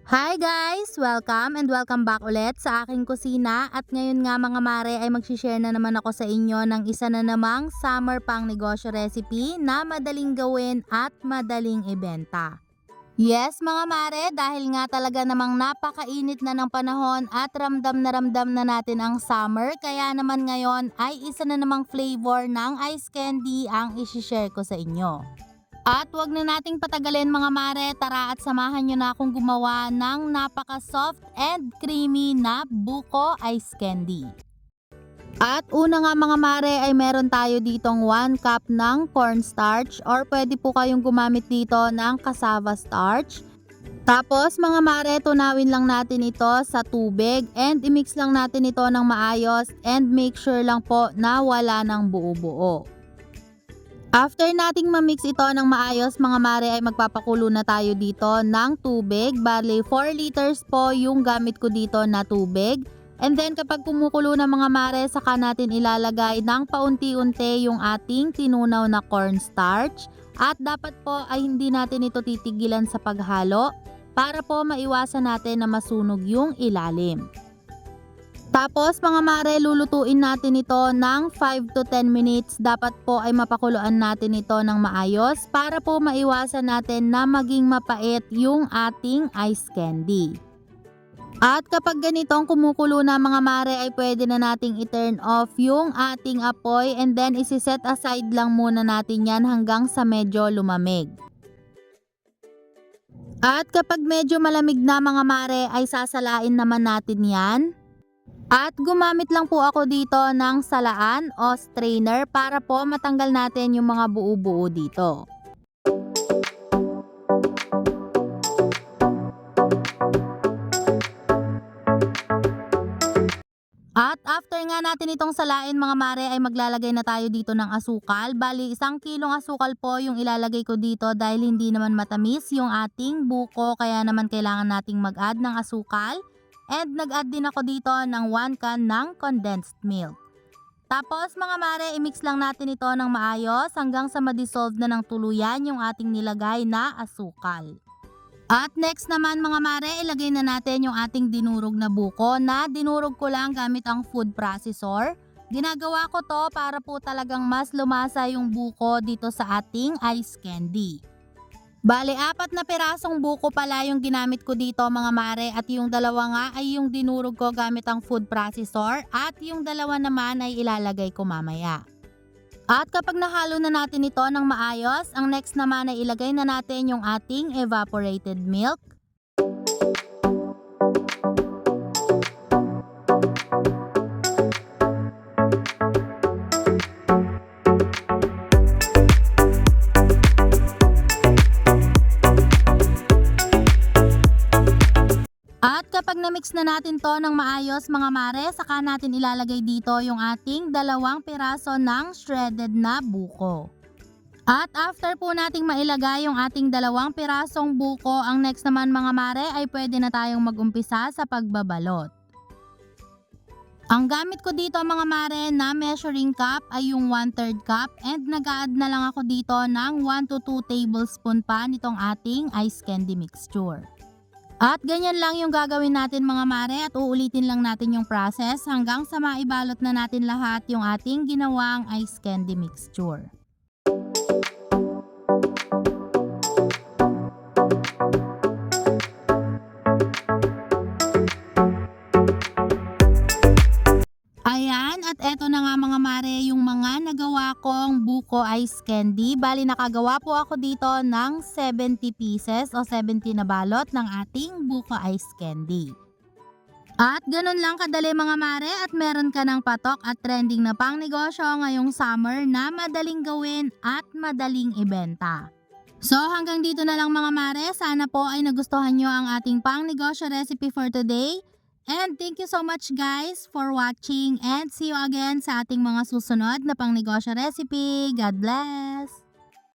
Hi guys! Welcome and welcome back ulit sa aking kusina at ngayon nga mga mare ay magsishare na naman ako sa inyo ng isa na namang summer pang negosyo recipe na madaling gawin at madaling ibenta. Yes mga mare, dahil nga talaga namang napakainit na ng panahon at ramdam na natin ang summer, kaya naman ngayon ay isa na namang flavor ng ice candy ang isishare ko sa inyo. At wag na nating patagalin mga mare, tara at samahan nyo na akong gumawa ng napaka-soft and creamy na buko ice candy. At una nga mga mare ay meron tayo ditong 1 cup ng cornstarch or pwede po kayong gumamit dito ng cassava starch. Tapos mga mare, tunawin lang natin ito sa tubig and i-mix lang natin ito ng maayos and make sure lang po na wala ng buo-buo. After nating ma-mix ito ng maayos mga mare ay magpapakulo na tayo dito ng tubig. Bale 4 liters po yung gamit ko dito na tubig. And then kapag kumukulo na mga mare, saka natin ilalagay ng paunti-unti yung ating tinunaw na cornstarch. At dapat po ay hindi natin ito titigilan sa paghalo para po maiwasan natin na masunog yung ilalim. Tapos mga mare, lulutuin natin ito ng 5 to 10 minutes. Dapat po ay mapakuluan natin ito ng maayos para po maiwasan natin na maging mapait yung ating ice candy. At kapag ganitong kumukulo na mga mare ay pwede na nating i-turn off yung ating apoy and then isi-set aside lang muna natin yan hanggang sa medyo lumamig. At kapag medyo malamig na mga mare ay sasalain naman natin yan. At gumamit lang po ako dito ng salaan o strainer para po matanggal natin yung mga buo-buo dito. At after nga natin itong salain mga mare ay maglalagay na tayo dito ng asukal. Bali 1 kilong asukal po yung ilalagay ko dito dahil hindi naman matamis yung ating buko, kaya naman kailangan nating mag-add ng asukal. And nag-add din ako dito ng 1 can ng condensed milk. Tapos mga mare, i-mix lang natin ito ng maayos hanggang sa ma-dissolve na ng tuluyan yung ating nilagay na asukal. At next naman mga mare, ilagay na natin yung ating dinurog na buko na dinurog ko lang gamit ang food processor. Ginagawa ko to para po talagang mas lumasa yung buko dito sa ating ice candy. Bale 4 na pirasong buko pala yung ginamit ko dito mga mare at yung dalawa nga ay yung dinurog ko gamit ang food processor at yung dalawa naman ay ilalagay ko mamaya. At kapag nahalo na natin ito ng maayos, ang next naman ay ilagay na natin yung ating evaporated milk. At kapag na-mix na natin to ng maayos mga mare, saka natin ilalagay dito yung ating 2 piraso ng shredded na buko. At after po nating mailagay yung ating 2 pirasong buko, ang next naman mga mare ay pwede na tayong mag-umpisa sa pagbabalot. Ang gamit ko dito mga mare na measuring cup ay yung 1/3 cup and nag-a-add na lang ako dito ng 1 to 2 tablespoon pa nitong ating ice candy mixture. At ganyan lang yung gagawin natin mga mare at uulitin lang natin yung process hanggang sa maibalot na natin lahat yung ating ginawang ice candy mixture. Ayan, at eto na nga mga mare yung mga nagawa kong buko ice candy. Bali nakagawa po ako dito ng 70 pieces o 70 na balot ng ating buko ice candy. At ganun lang kadali mga mare at meron ka ng patok at trending na pang negosyo ngayong summer na madaling gawin at madaling ibenta. So hanggang dito na lang mga mare, sana po ay nagustuhan nyo ang ating pang negosyo recipe for today. And thank you so much guys for watching and see you again sa ating mga susunod na pang negosyo recipe. God bless!